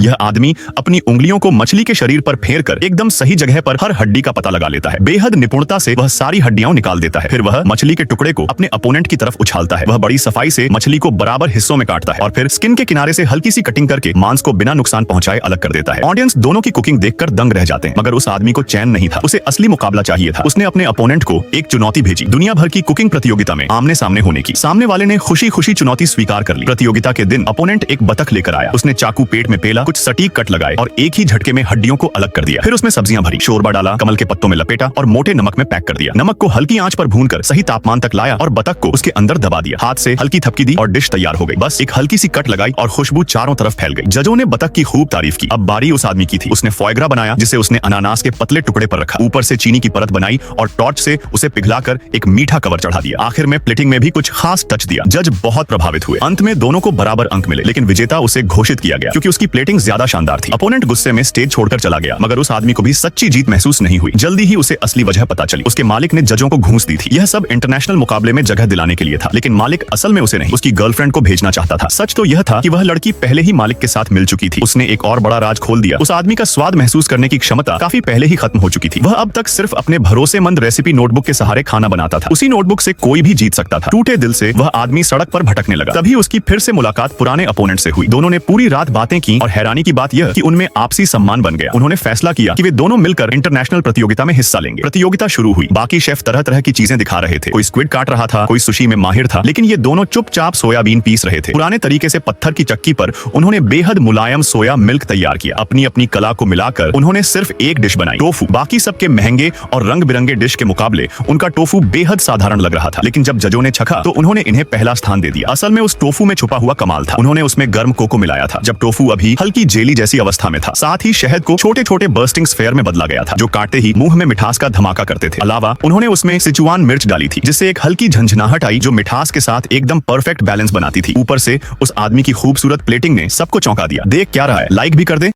यह आदमी अपनी उंगलियों को मछली के शरीर पर फेर कर एकदम सही जगह पर हर हड्डी का पता लगा लेता है। बेहद निपुणता से वह सारी हड्डियां निकाल देता है। फिर वह मछली के टुकड़े को अपने अपोनेंट की तरफ उछालता है। वह बड़ी सफाई से मछली को बराबर हिस्सों में काटता है और फिर स्किन के किनारे से हल्की सी कटिंग करके मांस को बिना नुकसान पहुंचाए अलग कर देता है। ऑडियंस दोनों की कुकिंग देखकर दंग रह जाते हैं, मगर उस आदमी को चैन नहीं था। उसे असली मुकाबला चाहिए था। उसने अपने अपोनेंट को एक चुनौती भेजी, दुनिया भर की कुकिंग प्रतियोगिता में आमने सामने होने की। सामने वाले ने खुशी खुशी चुनौती स्वीकार कर ली। प्रतियोगिता के दिन अपोनेंट एक बतख लेकर आया। उसने चाकू पेट में पेला, कुछ सटीक कट लगाए और एक ही झटके में हड्डियों को अलग कर दिया। फिर उसमें सब्जियां भरी, शोरबा डाला, कमल के पत्तों में लपेटा और मोटे नमक में पैक कर दिया। नमक को हल्की आंच पर भूनकर सही तापमान तक लाया और बतख को उसके अंदर दबा दिया। हाथ से हल्की थपकी दी और डिश तैयार हो गई। बस एक हल्की सी कट लगाई और खुशबू चारों तरफ फैल गई। जजों ने बतख की खूब तारीफ की। अब बारी उस आदमी की थी। उसने फोएग्रा बनाया, जिसे उसने अनानास के पतले टुकड़े पर रखा। ऊपर से चीनी की परत बनाई और टॉर्च से उसे पिघलाकर एक मीठा कवर चढ़ा दिया। आखिर में प्लेटिंग में भी कुछ खास टच दिया। जज बहुत प्रभावित हुए। अंत में दोनों को बराबर अंक मिले, लेकिन विजेता उसे घोषित किया गया क्योंकि उसकी प्लेटिंग ज्यादा शानदार थी। अपोनेंट गुस्से में स्टेज छोड़कर चला गया, मगर उस आदमी को भी सच्ची जीत महसूस नहीं हुई। जल्दी ही उसे असली वजह पता चली। उसके मालिक ने जजों को घूंस दी थी। यह सब इंटरनेशनल मुकाबले में जगह दिलाने के लिए था, लेकिन मालिक असल में उसे नहीं, उसकी गर्लफ्रेंड को भेजना चाहता था। सच तो यह था कि वह लड़की पहले ही मालिक के साथ मिल चुकी थी। उसने एक और बड़ा राज खोल दिया। उस आदमी का स्वाद महसूस करने की क्षमता काफी पहले ही खत्म हो चुकी थी। वह अब तक सिर्फ अपने भरोसेमंद रेसिपी नोटबुक के सहारे खाना बनाता था। उसी नोटबुक से कोई भी जीत सकता था। टूटे दिल से वह आदमी सड़क पर भटकने लगा। तभी उसकी फिर से मुलाकात पुराने अपोनेंट से हुई। दोनों ने पूरी रात बातें की और हैरानी की बात यह कि उनमें आपसी सम्मान बन गया। उन्होंने फैसला किया कि वे दोनों मिलकर इंटरनेशनल प्रतियोगिता में हिस्सा लेंगे। प्रतियोगिता शुरू हुई। बाकी शेफ तरह तरह की चीजें दिखा रहे थे। कोई स्क्विड काट रहा था, कोई सुशी में माहिर था, लेकिन ये दोनों चुपचाप सोयाबीन पीस रहे थे। पुराने तरीके से पत्थर की चक्की पर उन्होंने बेहद मुलायम सोया मिल्क तैयार किया। अपनी अपनी कला को मिलाकर उन्होंने सिर्फ एक डिश बनाई, टोफू। बाकी सबके महंगे और रंग बिरंगे डिश के मुकाबले उनका टोफू बेहद साधारण लग रहा था, लेकिन जब जजों ने चखा तो उन्होंने इन्हें पहला स्थान दे दिया। असल में उस टोफू में छुपा हुआ कमाल था। उन्होंने उसमें गर्म कोको मिलाया था, जब टोफू अभी हल्की जेली जैसी अवस्था में था। साथ ही शहद को छोटे छोटे बर्स्टिंग स्फेयर में बदला गया था, जो काटते ही मुंह में मिठास का धमाका करते थे। अलावा उन्होंने उसमें सिचुआन मिर्च डाली थी, जिससे एक हल्की झंझनाहट आई जो मिठास के साथ एकदम परफेक्ट बैलेंस बनाती थी। ऊपर से उस आदमी की खूबसूरत प्लेटिंग ने सबको चौंका दिया। देख क्या रहा है, लाइक भी कर दे।